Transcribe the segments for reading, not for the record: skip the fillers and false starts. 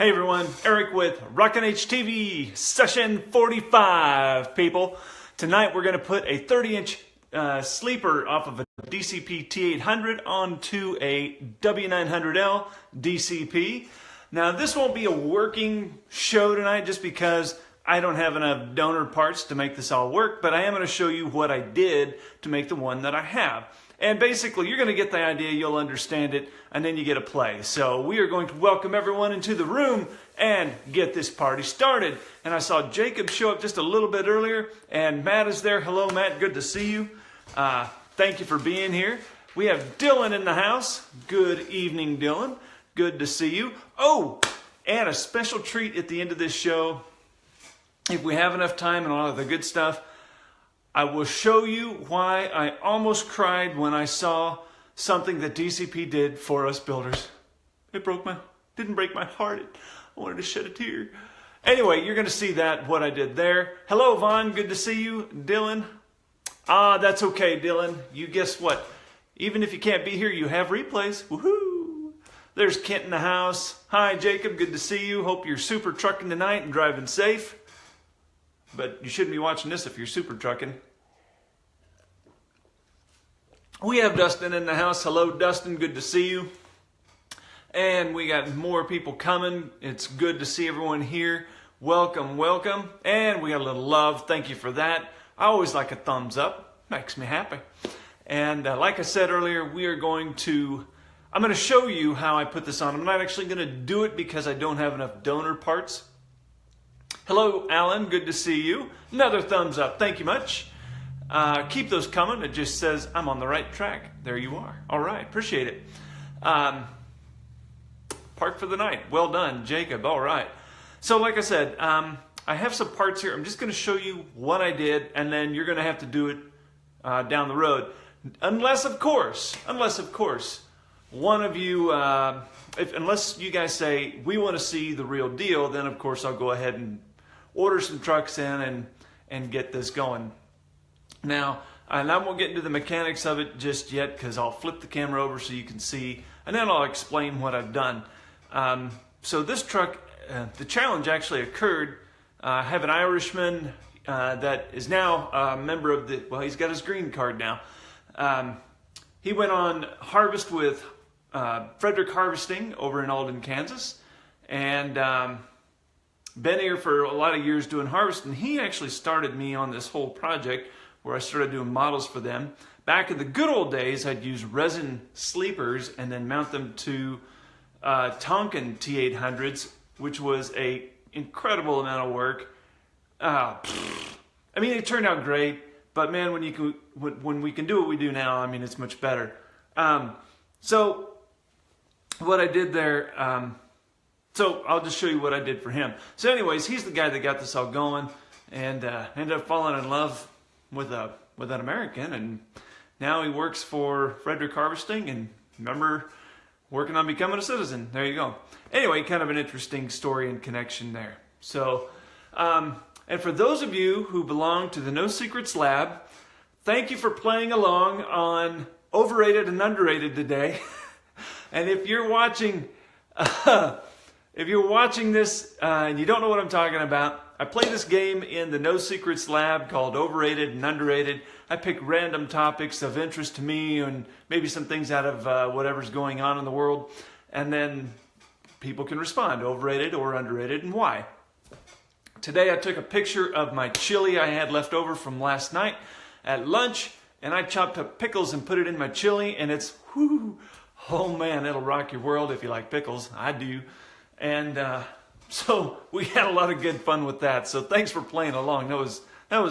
Hey everyone, Eric with Rockin' HTV, session 45, people. Tonight we're going to put a 30-inch sleeper off of a DCP T800 onto a W900L DCP. Now this won't be a working show tonight just because I don't have enough donor parts to make this all work, but I am going to show you what I did to make the one that I have. And basically, you're going to get the idea, you'll understand it, and then you get a play. So we are going to welcome everyone into the room and get this party started. And I saw Jacob show up just a little bit earlier, and Matt is there. Hello, Matt. Good to see you. Thank you for being here. We have Dylan in the house. Good evening, Dylan. Good to see you. Oh, and a special treat at the end of this show. If we have enough time and all of the good stuff, I will show you why I almost cried when I saw something that DCP did for us builders. It didn't break my heart. I wanted to shed a tear. Anyway, you're going to see what I did there. Hello, Vaughn. Good to see you. Dylan. That's okay, Dylan. You guess what? Even if you can't be here, you have replays. Woohoo! There's Kent in the house. Hi, Jacob. Good to see you. Hope you're super trucking tonight and driving safe. But you shouldn't be watching this if you're super trucking. We have Dustin in the house. Hello, Dustin. Good to see you. And we got more people coming. It's good to see everyone here. Welcome, welcome. And we got a little love. Thank you for that. I always like a thumbs up. Makes me happy. And like I said earlier, I'm going to show you how I put this on. I'm not actually going to do it because I don't have enough donor parts. Hello, Alan. Good to see you. Another thumbs up. Thank you much. Keep those coming. It just says I'm on the right track. There you are. All right. Appreciate it. Park for the night. Well done, Jacob. All right. So like I said, I have some parts here. I'm just going to show you what I did, and then you're going to have to do it down the road. Unless, of course, one of you, unless you guys say, we want to see the real deal, then of course I'll go ahead and order some trucks in and get this going. Now, and I won't get into the mechanics of it just yet because I'll flip the camera over so you can see, and then I'll explain what I've done. So this truck, the challenge actually occurred. I have an Irishman that is now a member of he's got his green card now. He went on harvest with Frederick Harvesting over in Alden, Kansas, and been here for a lot of years doing harvest, and he actually started me on this whole project where I started doing models for them. Back in the good old days, I'd use resin sleepers and then mount them to Tonkin T800s, which was a incredible amount of work. I mean, it turned out great, but man, when we can do what we do now, I mean, it's much better. So what I did there, so I'll just show you what I did for him. So anyways, he's the guy that got this all going, and ended up falling in love with an American, and now he works for Frederick Harvesting, and remember, working on becoming a citizen. There you go. Anyway, kind of an interesting story and connection there. So, and for those of you who belong to the No Secrets Lab, thank you for playing along on Overrated and Underrated today. And if you're watching this and you don't know what I'm talking about, I play this game in the No Secrets Lab called Overrated and Underrated. I pick random topics of interest to me and maybe some things out of whatever's going on in the world, and then people can respond, overrated or underrated, and why. Today I took a picture of my chili I had left over from last night at lunch, and I chopped up pickles and put it in my chili, and it's, whoo, oh man, it'll rock your world if you like pickles. I do. And so we had a lot of good fun with that. So thanks for playing along. That was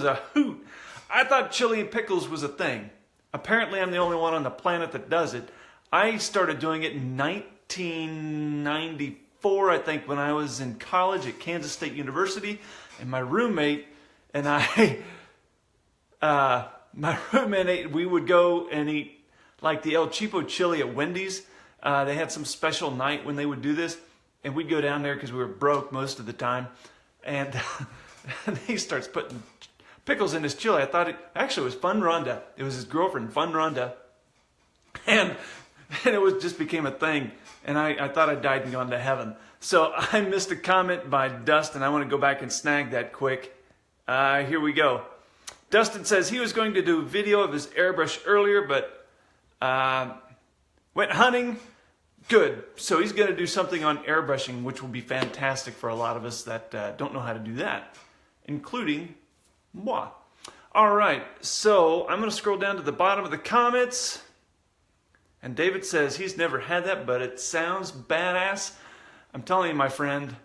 a hoot. I thought chili and pickles was a thing. Apparently I'm the only one on the planet that does it. I started doing it in 1994, I think, when I was in college at Kansas State University, and my roommate and we would go and eat like the El Cheapo chili at Wendy's. They had some special night when they would do this, and we'd go down there because we were broke most of the time, and he starts putting pickles in his chili. I thought it was Fun Rhonda. It was his girlfriend, Fun Rhonda, and it just became a thing. and I thought I died and gone to heaven. So I missed a comment by Dustin. I want to go back and snag that quick. Here we go. Dustin says he was going to do a video of his airbrush earlier, but went hunting. Good. So he's going to do something on airbrushing, which will be fantastic for a lot of us that don't know how to do that, including moi. All right, so I'm going to scroll down to the bottom of the comments. And David says he's never had that, but it sounds badass. I'm telling you, my friend,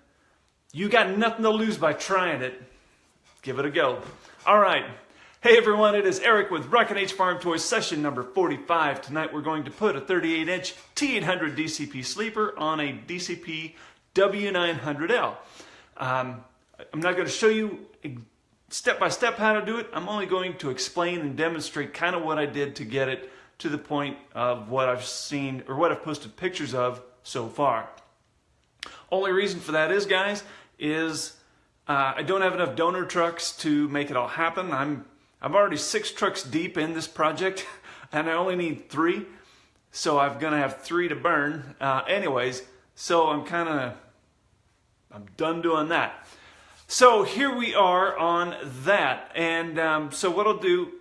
you got nothing to lose by trying it. Give it a go. All right. Hey, everyone. It is Eric with Rocket H Farm Toys, session number 45. Tonight, we're going to put a 38-inch T800 DCP sleeper on a DCP W900L. I'm not going to show you step-by-step how to do it. I'm only going to explain and demonstrate kind of what I did to get it to the point of what I've seen or what I've posted pictures of so far. Only reason for that is, guys, I don't have enough donor trucks to make it all happen. I'm already 6 trucks deep in this project, and I only need 3, so I'm gonna have 3 to burn. Anyways, so I'm done doing that. So here we are on that, and so what I'll do.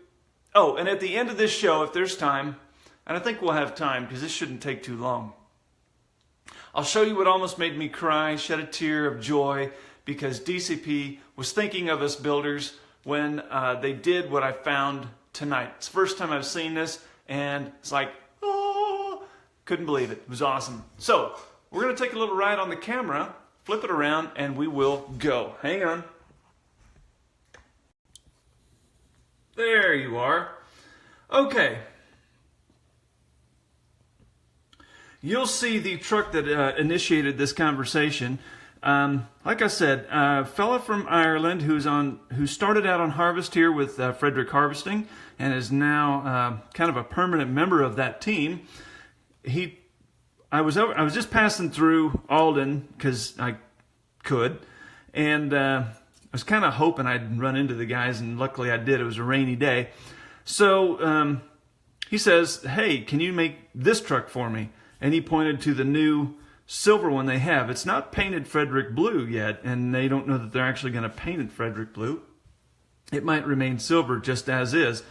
Oh, and at the end of this show, if there's time, and I think we'll have time because this shouldn't take too long, I'll show you what almost made me cry, shed a tear of joy, because DCP was thinking of us builders when they did what I found tonight. It's the first time I've seen this, and it's like, oh, couldn't believe it. It was awesome. So we're going to take a little ride on the camera, flip it around, and we will go. Hang on. There you are. Okay. You'll see the truck that initiated this conversation. Like I said, a fella from Ireland who started out on Harvest here with Frederick Harvesting and is now kind of a permanent member of that team. I was just passing through Alden because I could, and I was kind of hoping I'd run into the guys, and luckily I did. It was a rainy day. So he says, hey, can you make this truck for me? And he pointed to the new silver one they have. It's not painted Frederick blue yet, and they don't know that they're actually going to paint it Frederick blue. It might remain silver just as is.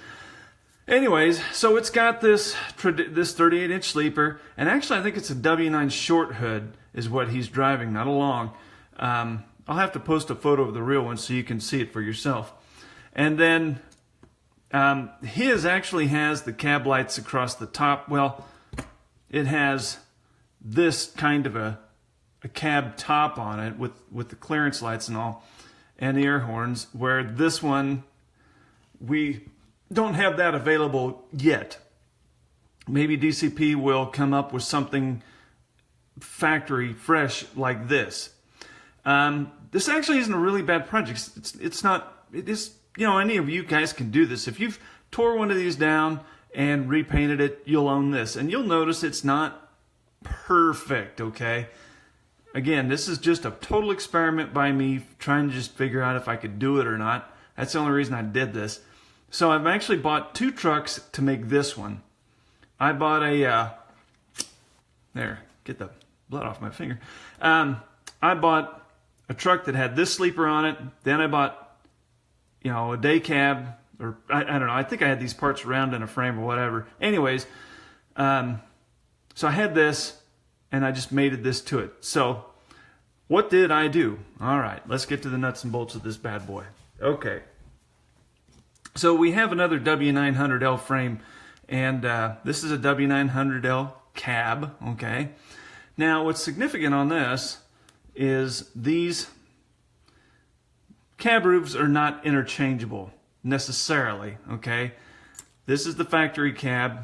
Anyways, so it's got this 38-inch sleeper, and actually I think it's a W9 short hood is what he's driving, not a long. I'll have to post a photo of the real one so you can see it for yourself. And then his actually has the cab lights across the top. Well, it has this kind of a cab top on it with the clearance lights and all, and the air horns, where this one, we don't have that available yet. Maybe DCP will come up with something factory fresh like this. This actually isn't a really bad project. It's not, it is, you know, any of you guys can do this. If you've tore one of these down and repainted it, you'll own this. And you'll notice it's not perfect, okay? Again, this is just a total experiment by me trying to just figure out if I could do it or not. That's the only reason I did this. So I've actually bought 2 trucks to make this one. I bought a, there, get the blood off my finger. I bought a truck that had this sleeper on it. Then I bought, you know, a day cab, or I don't know. I think I had these parts round in a frame or whatever. Anyways, so I had this, and I just mated this to it. So what did I do? All right, let's get to the nuts and bolts of this bad boy. Okay. So we have another W900L frame, and this is a W900L cab, okay? Now, what's significant on this is these cab roofs are not interchangeable necessarily, okay? This is the factory cab,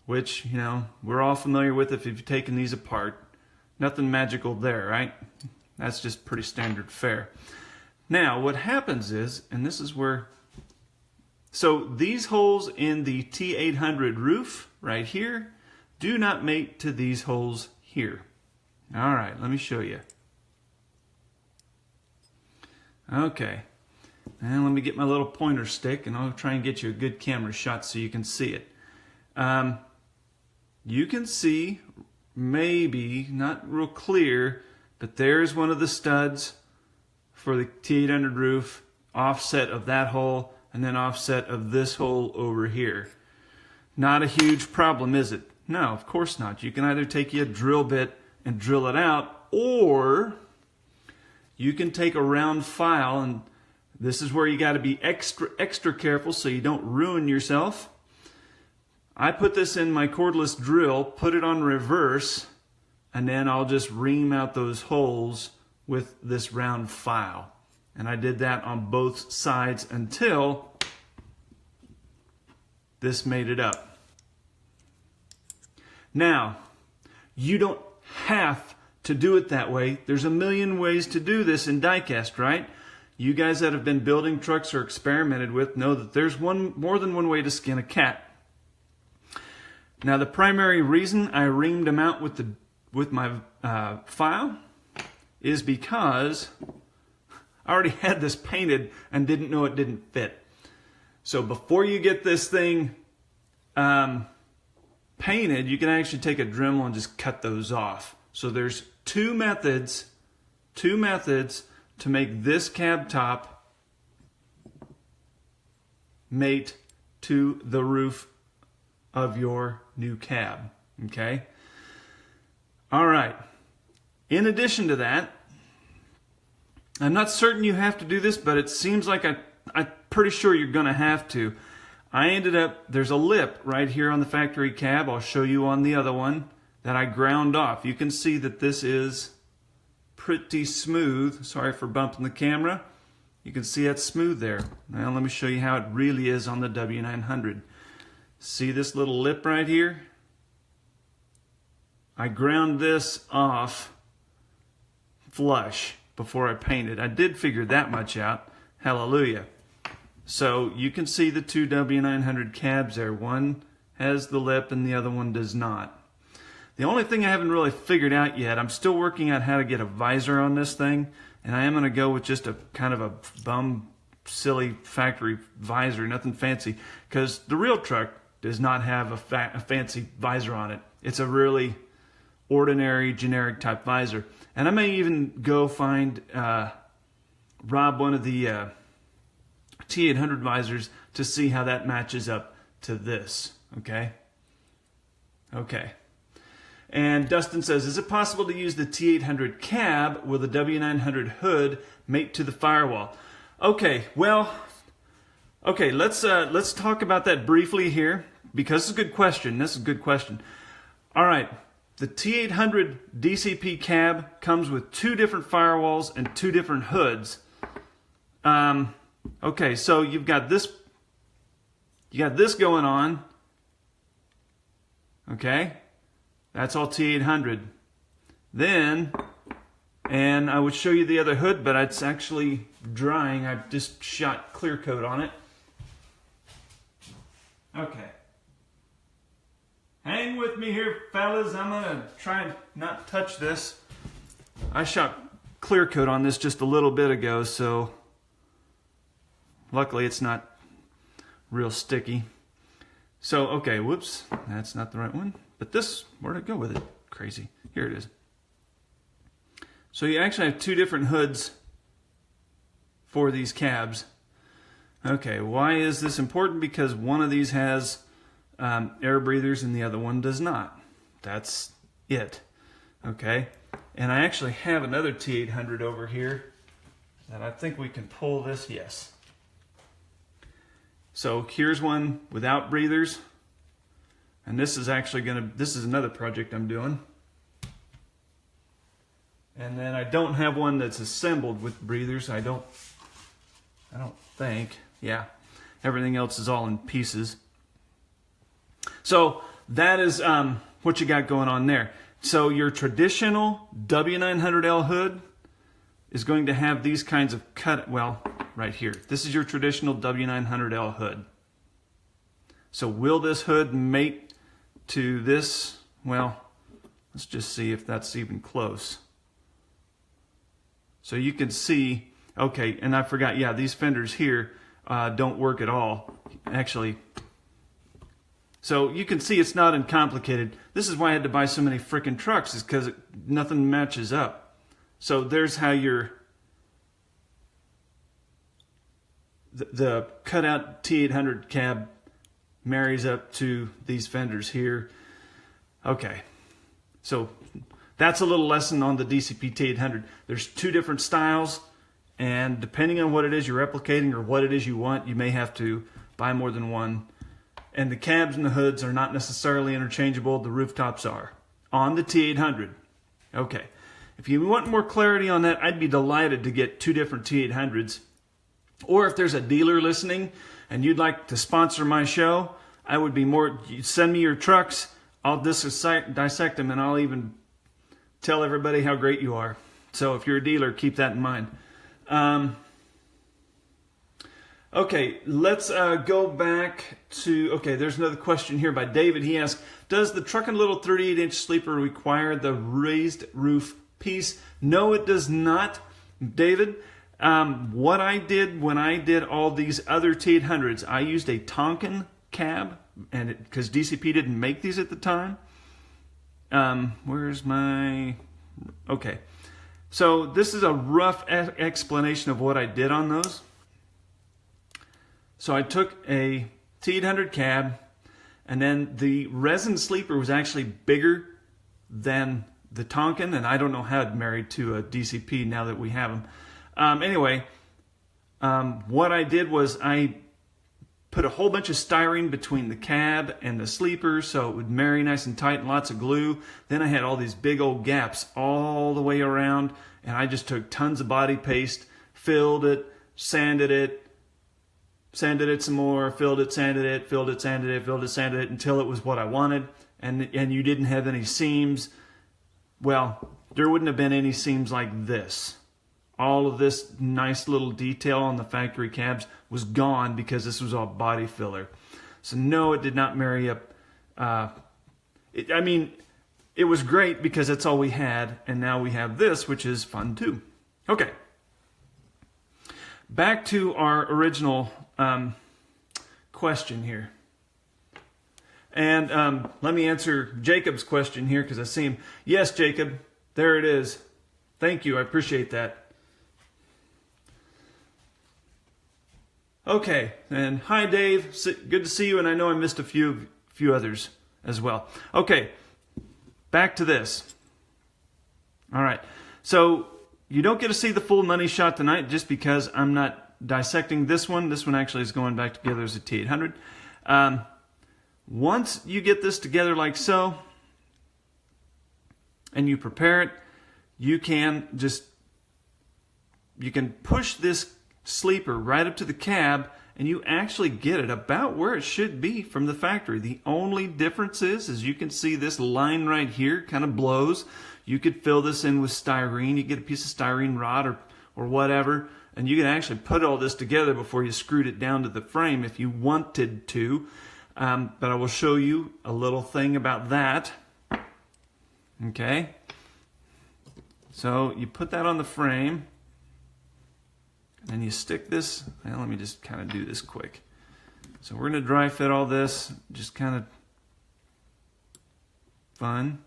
which, you know, we're all familiar with if you've taken these apart. Nothing magical there, right? That's just pretty standard fare. Now, what happens is, and this is where, so these holes in the T800 roof right here do not mate to these holes here. All right, let me show you. Okay, and let me get my little pointer stick, and I'll try and get you a good camera shot so you can see it. you can see, maybe not real clear, but there's one of the studs for the T800 roof, offset of that hole, and then offset of this hole over here. Not a huge problem, is it? No, of course not. You can either take you a drill bit and drill it out, or you can take a round file, and this is where you got to be extra careful so you don't ruin yourself. I put this in my cordless drill, put it on reverse, and then I'll just ream out those holes with this round file. And I did that on both sides until this made it up. Now, you don't have to do it that way. There's a million ways to do this in die-cast, right? You guys that have been building trucks or experimented with know that there's more than one way to skin a cat. Now, the primary reason I reamed them out with my file is because I already had this painted and didn't know it didn't fit. So before you get this thing painted, you can actually take a Dremel and just cut those off. So there's two methods to make this cab top mate to the roof of your new cab. Okay? All right. In addition to that, I'm not certain you have to do this, but it seems like I'm pretty sure you're going to have to. There's a lip right here on the factory cab. I'll show you on the other one that I ground off. You can see that this is pretty smooth. Sorry for bumping the camera. You can see it's smooth there. Now let me show you how it really is on the W900. See this little lip right here? I ground this off flush before I painted. I did figure that much out. Hallelujah. So you can see the two W900 cabs there. One has the lip and the other one does not. The only thing I haven't really figured out yet, I'm still working out how to get a visor on this thing, and I am going to go with just a kind of a bum, silly factory visor, nothing fancy, because the real truck does not have a fancy visor on it. It's a really ordinary, generic type visor. And I may even go find, rob one of the T800 visors to see how that matches up to this, okay? Okay. And Dustin says, is it possible to use the T800 cab with a W900 hood mate to the firewall? Okay, well, okay, let's talk about that briefly here, because it's a good question. This is a good question. All right, the T800 DCP cab comes with two different firewalls and two different hoods. Okay, so you've got this going on. Okay, that's all T800. Then, and I would show you the other hood, but it's actually drying. I've just shot clear coat on it. Okay. Hang with me here, fellas. I'm going to try and not touch this. I shot clear coat on this just a little bit ago, so luckily it's not real sticky. So, okay, whoops, that's not the right one. But this, where'd it go with it? Crazy. Here it is. So you actually have two different hoods for these cabs. Okay, why is this important? Because one of these has air breathers and the other one does not. That's it. Okay, and I actually have another T800 over here that I think we can pull this, yes. So here's one without breathers. And this is actually this is another project I'm doing. And then I don't have one that's assembled with breathers. I don't think. Yeah. Everything else is all in pieces. So that is what you got going on there. So your traditional W900L hood is going to have these kinds of right here. This is your traditional W900L hood. So will this hood mate to this? Well, let's just see if that's even close. So you can see, okay, and I forgot, yeah, these fenders here don't work at all. Actually, So you can see it's not uncomplicated. This is why I had to buy so many freaking trucks, is because nothing matches up. So there's how the cutout T800 cab marries up to these fenders here. Okay, so that's a little lesson on the DCP T800. There's two different styles, and depending on what it is you're replicating or what it is you want, you may have to buy more than one. And the cabs and the hoods are not necessarily interchangeable. The rooftops are on the T800. Okay, if you want more clarity on that, I'd be delighted to get two different T800s. Or if there's a dealer listening and you'd like to sponsor my show, I would be more, send me your trucks, I'll dissect them, and I'll even tell everybody how great you are. So if you're a dealer, keep that in mind. Okay, let's go back to, okay, there's another question here by David. He asked, does the Truck and Little 38-inch sleeper require the raised roof piece? No, it does not, David. What I did when I did all these other T800s, I used a Tonkin cab, and because DCP didn't make these at the time. Where's my... Okay, so this is a rough explanation of what I did on those. So I took a T800 cab, and then the resin sleeper was actually bigger than the Tonkin, and I don't know how it married to a DCP now that we have them. Anyway, what I did was I put a whole bunch of styrene between the cab and the sleeper so it would marry nice and tight, and lots of glue. Then I had all these big old gaps all the way around, and I just took tons of body paste, filled it, sanded it some more, filled it, sanded it, filled it, sanded it, filled it, sanded it, until it was what I wanted. And you didn't have any seams. Well, there wouldn't have been any seams like this. All of this nice little detail on the factory cabs was gone because this was all body filler. So no, it did not marry up. I mean, it was great because that's all we had, and now we have this, which is fun too. Okay. Back to our original question here. And let me answer Jacob's question here because I see him. Yes, Jacob, there it is. Thank you, I appreciate that. Okay, and hi Dave, good to see you, and I know I missed a few others as well. Okay, back to this. All right, so you don't get to see the full money shot tonight just because I'm not dissecting this one. This one actually is going back together as a T800. Once you get this together like so, and you prepare it, you can push this sleeper right up to the cab, and you actually get it about where it should be from the factory. The only difference is, as you can see, this line right here kind of blows. You could fill this in with styrene. You get a piece of styrene rod or whatever, and you can actually put all this together before you screwed it down to the frame if you wanted to. But I will show you a little thing about that. Okay. So you put that on the frame, and you stick this. Well, let me just kind of do this quick. So we're going to dry fit all this, just kind of fun.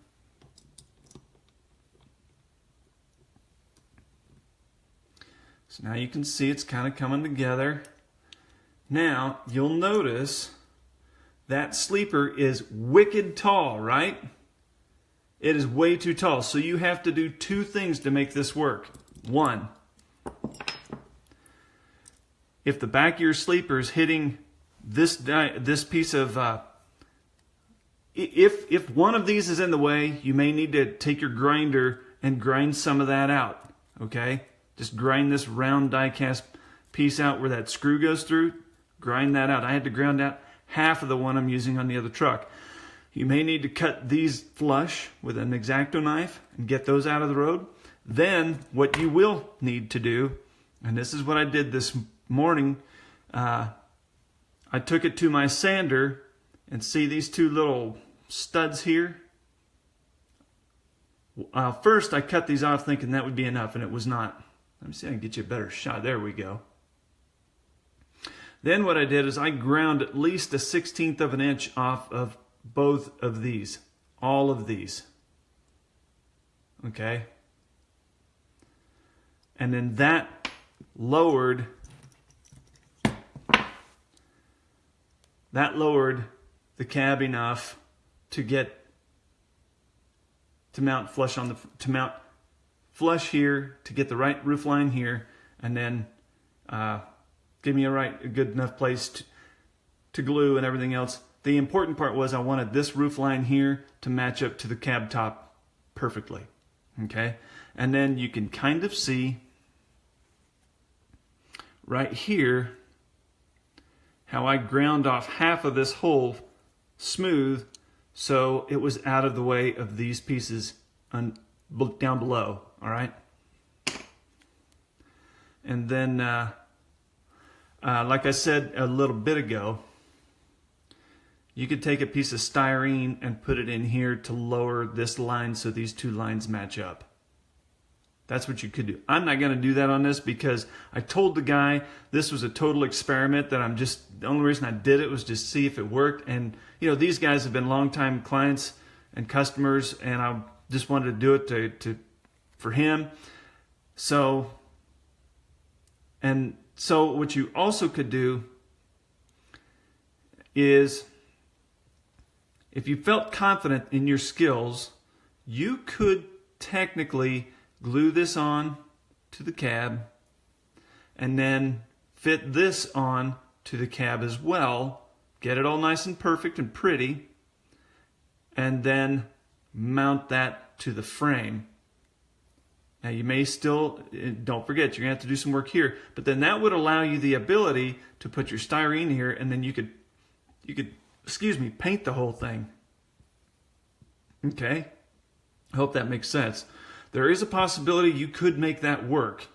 So now you can see it's kind of coming together. Now you'll notice that sleeper is wicked tall, right? It is way too tall. So you have to do two things to make this work. One, if the back of your sleeper is hitting this piece of, if one of these is in the way, you may need to take your grinder and grind some of that out, okay? Just grind this round die cast piece out where that screw goes through. Grind that out. I had to grind out half of the one I'm using on the other truck. You may need to cut these flush with an X-Acto knife and get those out of the road. Then what you will need to do, and this is what I did this morning, I took it to my sander, and see these two little studs here? First I cut these off thinking that would be enough, and it was not. Let me see if I can get you a better shot. There we go. Then what I did is I ground at least 1/16 of an inch off of both of these, all of these. Okay? And then that lowered the cab enough to mount flush here, to get the right roof line here, and then give me a good enough place to glue and everything else. The important part was I wanted this roof line here to match up to the cab top perfectly. Okay? And then you can kind of see right here how I ground off half of this hole smooth so it was out of the way of these pieces down below. All right? And then like I said a little bit ago, you could take a piece of styrene and put it in here to lower this line so these two lines match up. That's what you could do. I'm not going to do that on this because I told the guy this was a total experiment, that the only reason I did it was just see if it worked. And you know, these guys have been longtime clients and customers, and I just wanted to do it for him. So what you also could do is, if you felt confident in your skills, you could technically glue this on to the cab and then fit this on to the cab as well, get it all nice and perfect and pretty, and then mount that to the frame. Now you may still, don't forget, you're going to have to do some work here, but then that would allow you the ability to put your styrene here, and then you could paint the whole thing. Okay? I hope that makes sense. There is a possibility you could make that work.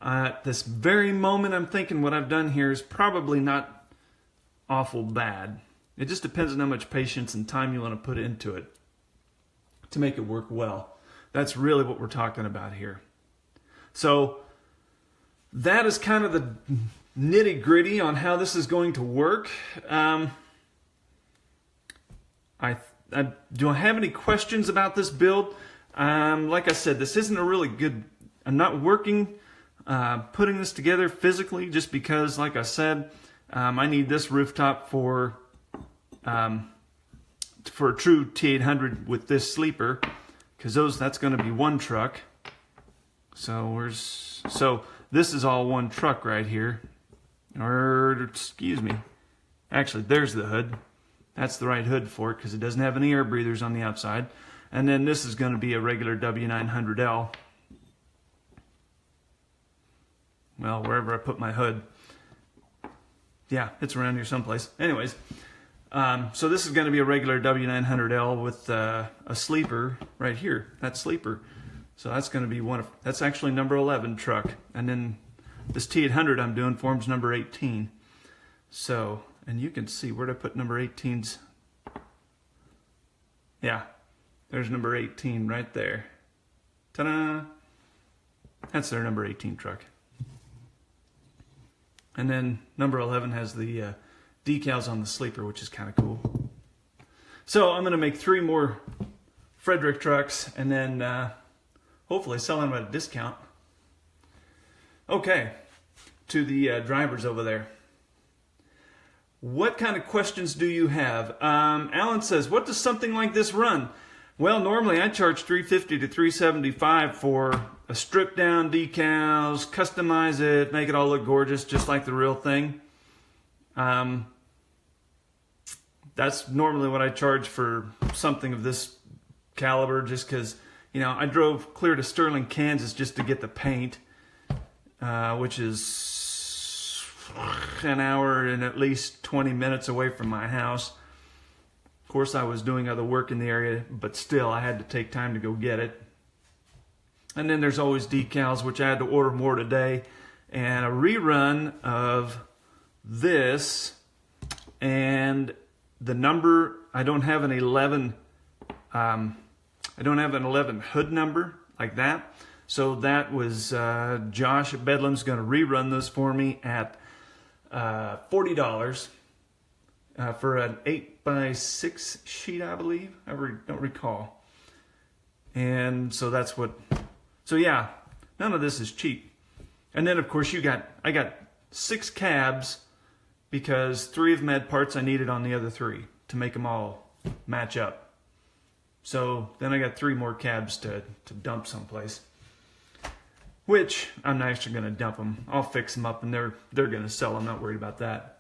At this very moment, I'm thinking what I've done here is probably not awful bad. It just depends on how much patience and time you want to put into it to make it work well. That's really what we're talking about here. So that is kind of the nitty-gritty on how this is going to work. Do I have any questions about this build? Like I said, this isn't a really good, I'm not working putting this together physically just because, like I said, I need this rooftop for a true T800 with this sleeper, because that's going to be one truck. So this is all one truck right here. Or excuse me, actually there's the hood. That's the right hood for it because it doesn't have any air breathers on the outside. And then this is going to be a regular W900L. Well, wherever I put my hood. Yeah, it's around here someplace. Anyways, so this is going to be a regular W900L with a sleeper right here. That sleeper. So that's going to be that's actually number 11 truck. And then this T800 I'm doing forms number 18. So, and you can see, where did I put number 18's? Yeah, there's number 18 right there. Ta-da! That's their number 18 truck. And then number 11 has the decals on the sleeper, which is kind of cool. So I'm going to make 3 more Frederick trucks and then hopefully sell them at a discount. Okay, to the drivers over there. What kind of questions do you have? Alan says, what does something like this run? Well, normally I charge $350 to $375 for a stripped down decals, customize it, make it all look gorgeous, just like the real thing. That's normally what I charge for something of this caliber, just because, you know, I drove clear to Sterling, Kansas just to get the paint, which is an hour and at least 20 minutes away from my house. Of course, I was doing other work in the area, but still, I had to take time to go get it. And then there's always decals, which I had to order more today, and a rerun of this, and the number, I don't have an 11 hood number like that. So that was Josh at Bedlam's going to rerun those for me at $40 for an 8x6 sheet, I believe. I don't recall. And so that's what. So yeah, none of this is cheap. And then of course I got 6 cabs because 3 of them had parts I needed on the other 3 to make them all match up. So then I got 3 more cabs to dump someplace. Which I'm not actually going to dump them. I'll fix them up and they're going to sell. I'm not worried about that.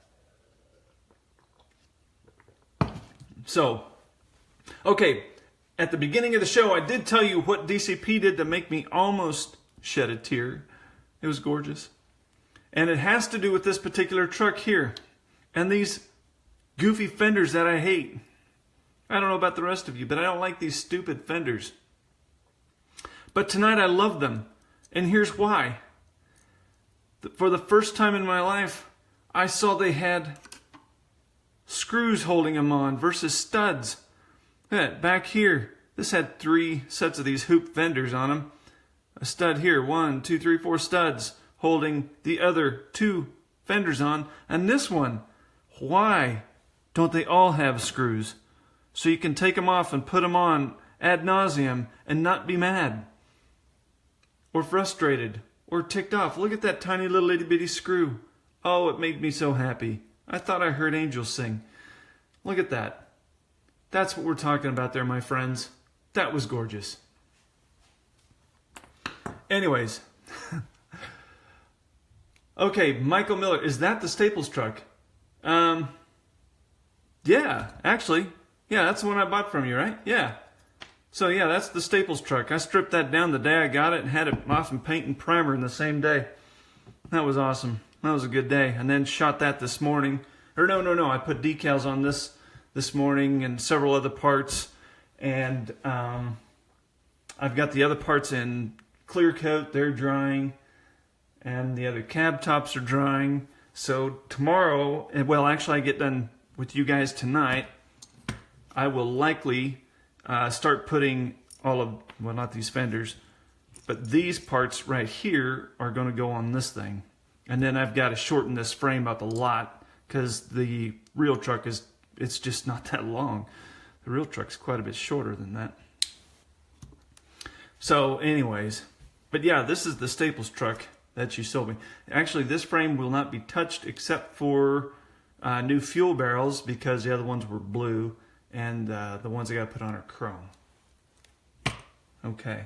So, okay, at the beginning of the show, I did tell you what DCP did to make me almost shed a tear. It was gorgeous. And it has to do with this particular truck here. And these goofy fenders that I hate. I don't know about the rest of you, but I don't like these stupid fenders. But tonight I love them. And here's why. For the first time in my life, I saw they had screws holding them on versus studs. Look at that, back here, this had 3 sets of these hoop fenders on them. A stud here, 1, 2, 3, 4 studs holding the other 2 fenders on. And this one, why don't they all have screws? So you can take them off and put them on ad nauseum and not be mad or frustrated or ticked off. Look at that tiny little itty bitty screw. Oh, it made me so happy. I thought I heard angels sing. Look at that. That's what we're talking about there, my friends. That was gorgeous. Anyways. Okay, Michael Miller. Is that the Staples truck? Yeah, actually. Yeah, that's the one I bought from you, right? Yeah. So yeah, that's the Staples truck. I stripped that down the day I got it and had it off in paint and primer in the same day. That was awesome. That was a good day. And then shot that this morning. Or no. I put decals on this morning and several other parts. And I've got the other parts in clear coat. They're drying. And the other cab tops are drying. So tomorrow, well, actually I get done with you guys tonight. I will likely start putting all of, well, not these fenders, but these parts right here are going to go on this thing. And then I've got to shorten this frame up a lot because the real truck it's just not that long. The real truck's quite a bit shorter than that. So anyways, but yeah, this is the Staples truck that you sold me. Actually, this frame will not be touched except for new fuel barrels because the other ones were blue. And the ones I got to put on are chrome. Okay.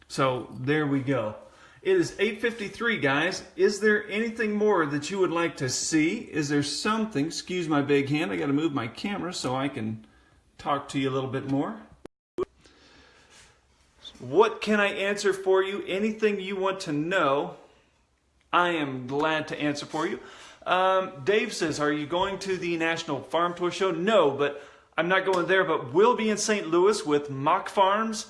So there we go. It is 8:53, guys. Is there anything more that you would like to see? Is there something? Excuse my big hand. I got to move my camera so I can talk to you a little bit more. What can I answer for you? Anything you want to know, I am glad to answer for you. Dave says, are you going to the National Farm Toy Show? No, but I'm not going there, but we'll be in St. Louis with Mock Farms.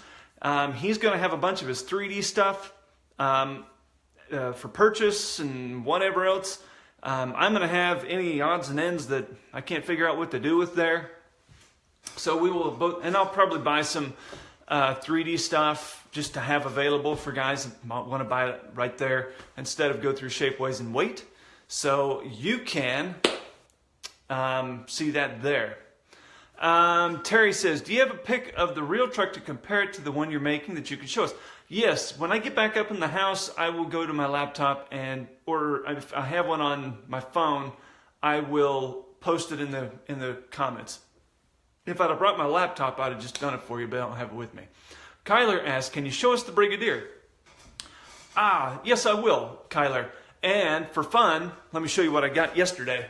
He's going to have a bunch of his 3D stuff for purchase and whatever else. I'm going to have any odds and ends that I can't figure out what to do with there. So we will both, and I'll probably buy some 3D stuff just to have available for guys that might want to buy it right there instead of go through Shapeways and wait. So you can see that there. Terry says, do you have a pic of the real truck to compare it to the one you're making that you can show us? Yes, when I get back up in the house, I will go to my laptop or if I have one on my phone, I will post it in the comments. If I'd have brought my laptop, I'd have just done it for you, but I don't have it with me. Kyler asks, can you show us the Brigadier? Yes, I will, Kyler. And for fun, let me show you what I got yesterday.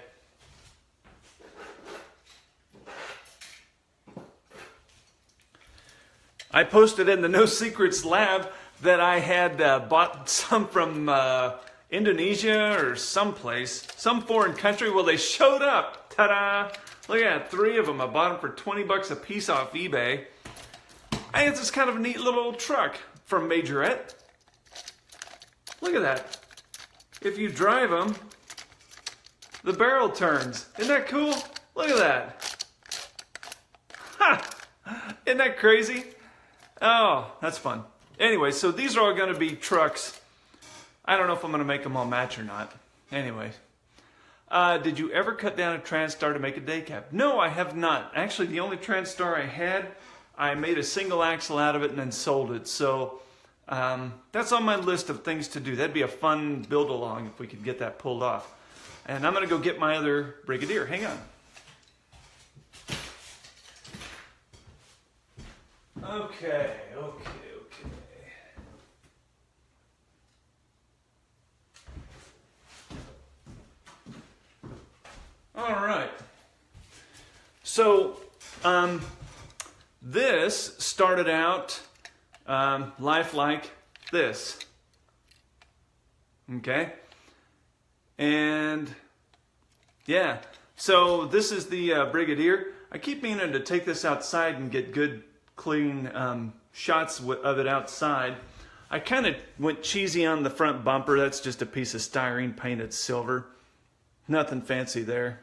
I posted in the No Secrets Lab that I had bought some from Indonesia or someplace, some foreign country. Well, they showed up. Ta-da! Look at that, 3 of them. I bought them for 20 bucks a piece off eBay. I think it's kind of a neat little truck from Majorette. Look at that. If you drive them, the barrel turns. Isn't that cool? Look at that. Ha! Isn't that crazy? Oh, that's fun. Anyway, so these are all going to be trucks. I don't know if I'm going to make them all match or not. Anyway. Did you ever cut down a TranStar to make a day cab? No, I have not. Actually, the only TranStar I had, I made a single axle out of it and then sold it. So that's on my list of things to do. That'd be a fun build along if we could get that pulled off. And I'm going to go get my other Brigadier. Hang on. Okay. All right. So, this started out life like this. Okay. And yeah, so this is the Brigadier. I keep meaning to take this outside and get good, clean shots of it outside. I kind of went cheesy on the front bumper. That's just a piece of styrene painted silver. Nothing fancy there.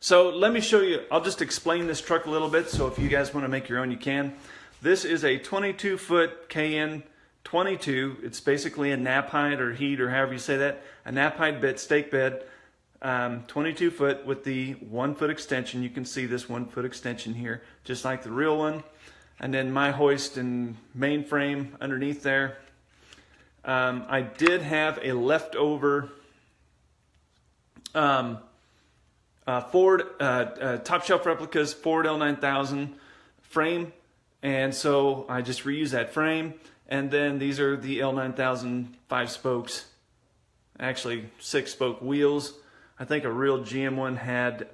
So let me show you, I'll just explain this truck a little bit, so if you guys want to make your own, you can. This is a 22-foot KN 22. It's basically a knapheide or heat or however you say that. A knapheide bed, stake bed, 22 foot with the 1 foot extension. You can see this 1 foot extension here, just like the real one. And then my hoist and main frame underneath there. I did have a leftover Ford top shelf replicas Ford L9000 frame, and so I just reused that frame. And then these are the L9000 5 spokes, actually 6 spoke wheels. I think a real GM one had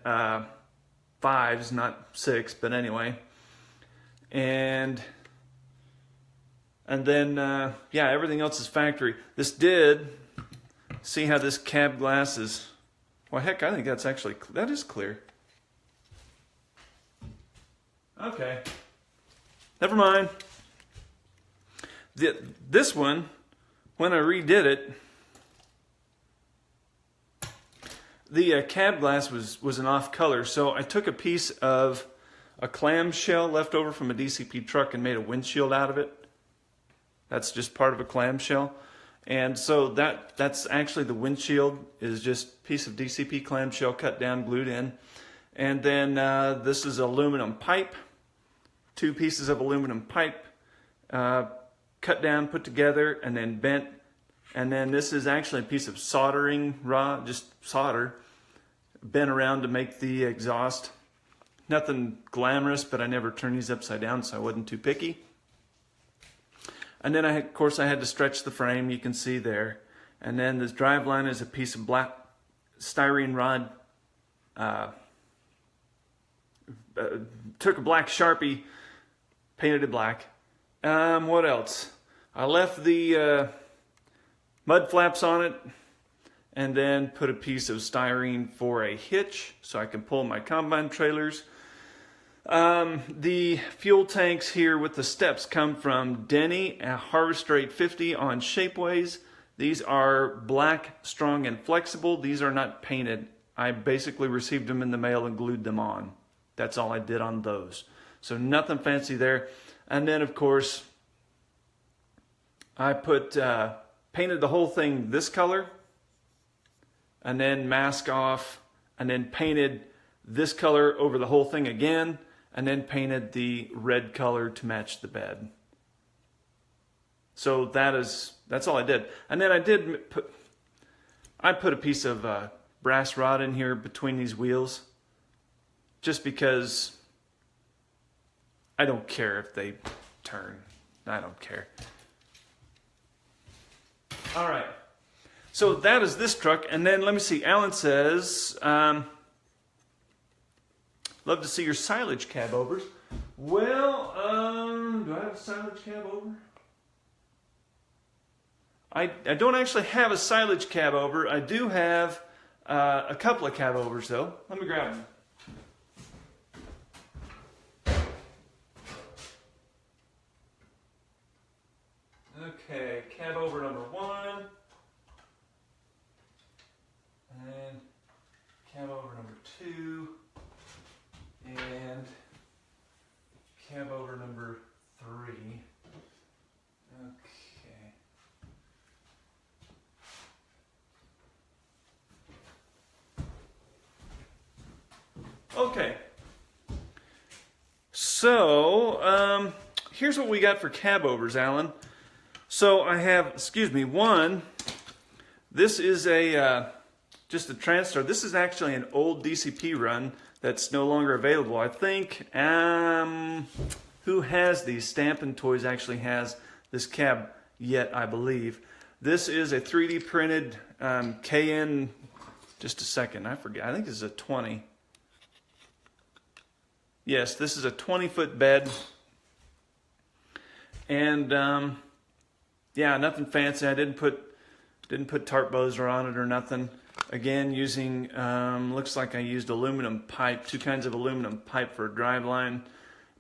5s, not 6, but anyway. And then yeah, everything else is factory. This did, see how this cab glass is. Well, heck, I think that's actually, that is clear. Okay. Never mind. This one, when I redid it, the cab glass was an off color. So I took a piece of a clamshell left over from a DCP truck and made a windshield out of it. That's just part of a clamshell. And so that's actually the windshield is just a piece of DCP clamshell cut down, glued in. And then this is aluminum pipe, 2 pieces of aluminum pipe cut down, put together, and then bent. And then this is actually a piece of soldering rod, just solder, bent around to make the exhaust. Nothing glamorous, but I never turned these upside down, so I wasn't too picky. And then, of course, I had to stretch the frame, you can see there. And then this driveline is a piece of black styrene rod. Took a black Sharpie, painted it black. What else? I left the mud flaps on it, and then put a piece of styrene for a hitch so I can pull my combine trailers. The fuel tanks here with the steps come from Denny, a Harvester 850 on Shapeways. These are black, strong, and flexible. These are not painted. I basically received them in the mail and glued them on. That's all I did on those. So nothing fancy there. And then, of course, I painted the whole thing this color, and then mask off, and then painted this color over the whole thing again, and then painted the red color to match the bed. So that's all I did. And then I put a piece of brass rod in here between these wheels, just because I don't care if they turn. I don't care. All right. So that is this truck. And then let me see. Alan says, love to see your silage cab overs. Well, do I have a silage cab over? I don't actually have a silage cab over. I do have a couple of cab overs though. Let me grab them. Okay, cab over number 1. And cab over number 2. And cab over number 3. Okay. Okay. So, here's what we got for cab overs, Alan. So I have, excuse me, one. This is a just a Transtar. This is actually an old DCP run that's no longer available. I think, who has these? Stampin' Toys actually has this cab yet, I believe. This is a 3D printed KN, just a second, I forget. I think this is a 20. Yes, this is a 20-foot bed. And yeah, nothing fancy. I didn't put tarp bows on it or nothing. Again, using looks like I used aluminum pipe, 2 kinds of aluminum pipe for a drive line.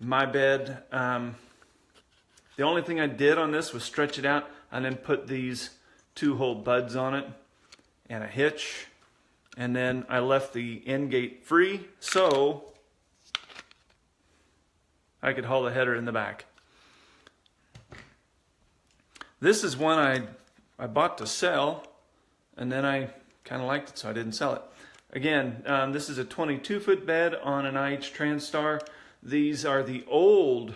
My bed. The only thing I did on this was stretch it out and then put these 2-hole buds on it and a hitch. And then I left the end gate free so I could haul the header in the back. This is one I bought to sell, and then I kind of liked it, so I didn't sell it. Again, this is a 22-foot bed on an IH Transtar. These are the old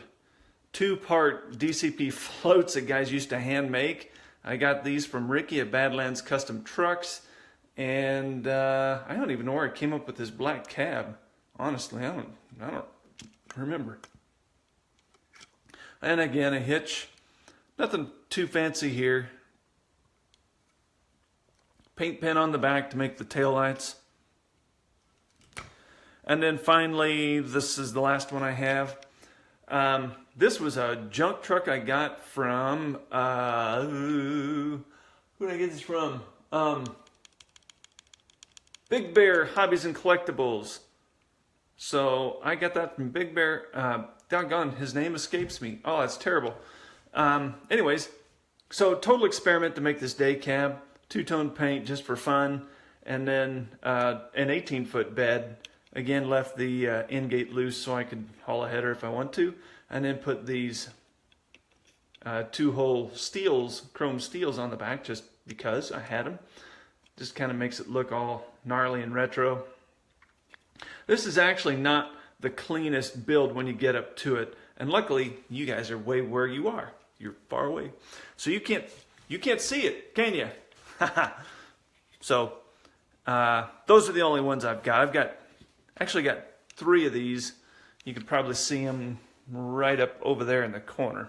2-part DCP floats that guys used to hand make. I got these from Ricky at Badlands Custom Trucks, and I don't even know where I came up with this black cab. Honestly, I don't remember. And again, a hitch. Nothing too fancy here. Paint pen on the back to make the taillights. And then finally, this is the last one I have. This was a junk truck I got from, who did I get this from? Big Bear Hobbies and Collectibles. So I got that from Big Bear. Doggone, his name escapes me. Oh, that's terrible. Anyways, so total experiment to make this day cab. 2-tone paint just for fun. And then an 18-foot bed. Again, left the end gate loose so I could haul a header if I want to. And then put these 2-hole steels, chrome steels on the back just because I had them. Just kind of makes it look all gnarly and retro. This is actually not the cleanest build when you get up to it. And luckily, you guys are way where you are. You're far away. So you can't see it, can you? So, those are the only ones I've got. Actually got 3 of these. You could probably see them right up over there in the corner.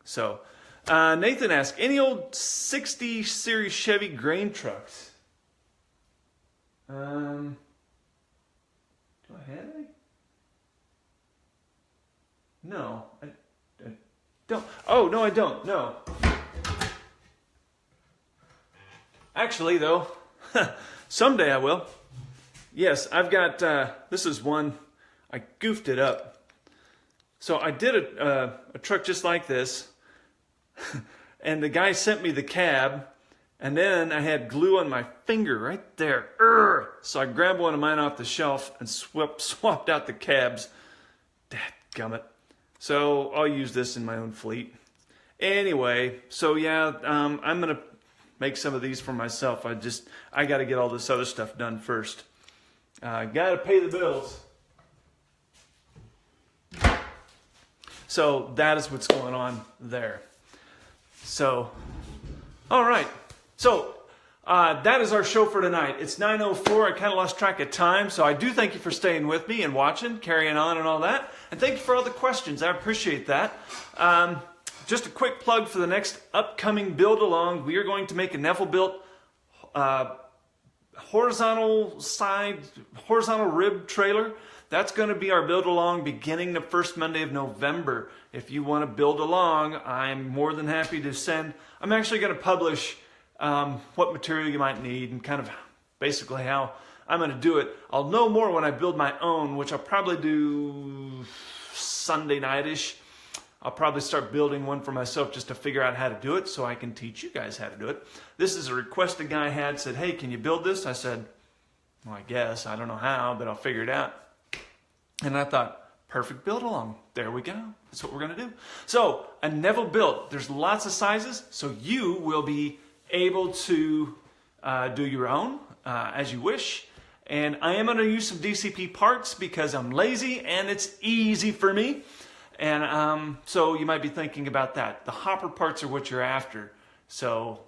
So, Nathan asked, any old 60 series Chevy grain trucks? Do I have any? No, I don't. Oh, no, I don't. No. Actually, though, someday I will. Yes, I've got, this is one, I goofed it up. So I did a truck just like this, and the guy sent me the cab, and then I had glue on my finger right there. So I grabbed one of mine off the shelf and swapped out the cabs. Dadgummit. So I'll use this in my own fleet. Anyway, so yeah, I'm going to make some of these for myself. I got to get all this other stuff done first. Got to pay the bills. So that is what's going on there. So, all right. So that is our show for tonight. It's 9:04. I kind of lost track of time. So I do thank you for staying with me and watching, carrying on and all that. And thank you for all the questions. I appreciate that. Just a quick plug for the next upcoming build along. We are going to make a Neville built horizontal rib trailer. That's going to be our build along beginning the first Monday of November. If you want to build along, I'm more than happy to send. I'm actually going to publish what material you might need and kind of basically how I'm going to do it. I'll know more when I build my own, which I'll probably do Sunday night-ish. I'll probably start building one for myself just to figure out how to do it so I can teach you guys how to do it. This is a request a guy had, said, hey, can you build this? I said, well, I guess. I don't know how, but I'll figure it out. And I thought, perfect build along. There we go. That's what we're going to do. So, a Neville build. There's lots of sizes, so you will be able to do your own as you wish. And I am going to use some DCP parts because I'm lazy and it's easy for me. And so you might be thinking about that. The hopper parts are what you're after. So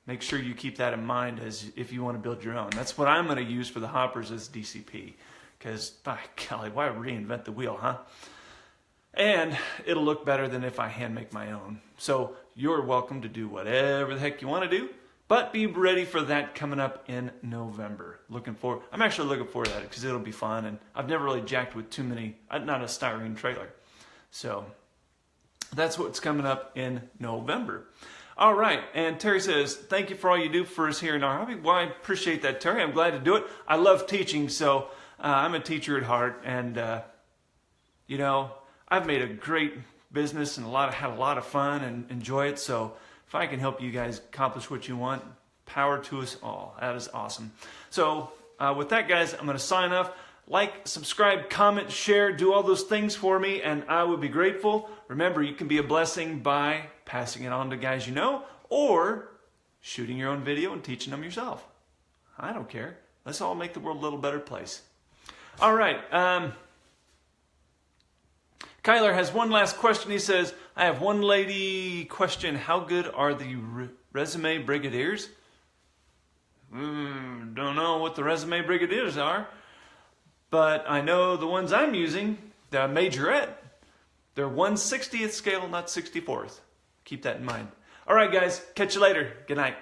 make sure you keep that in mind as if you want to build your own. That's what I'm going to use for the hoppers as DCP. Because, by golly, why reinvent the wheel, huh? And it'll look better than if I hand make my own. So you're welcome to do whatever the heck you want to do. But be ready for that coming up in November. I'm actually looking forward to that because it'll be fun. And I've never really jacked with too many, not a styrene trailer. So that's what's coming up in November. All right, and Terry says, thank you for all you do for us here in our hobby. Well, I appreciate that, Terry. I'm glad to do it. I love teaching, so I'm a teacher at heart. And, you know, I've made a great business and had a lot of fun and enjoy it. So if I can help you guys accomplish what you want, power to us all. That is awesome. So with that, guys, I'm going to sign off. Like, subscribe, comment, share, do all those things for me, and I would be grateful. Remember, you can be a blessing by passing it on to guys you know, or shooting your own video and teaching them yourself. I don't care. Let's all make the world a little better place. All right. Kyler has one last question. He says, I have one lady question. How good are the resume brigadiers? Don't know what the resume brigadiers are. But I know the ones I'm using, the majorette, they're 1/60th scale, not 64th. Keep that in mind. All right, guys. Catch you later. Good night.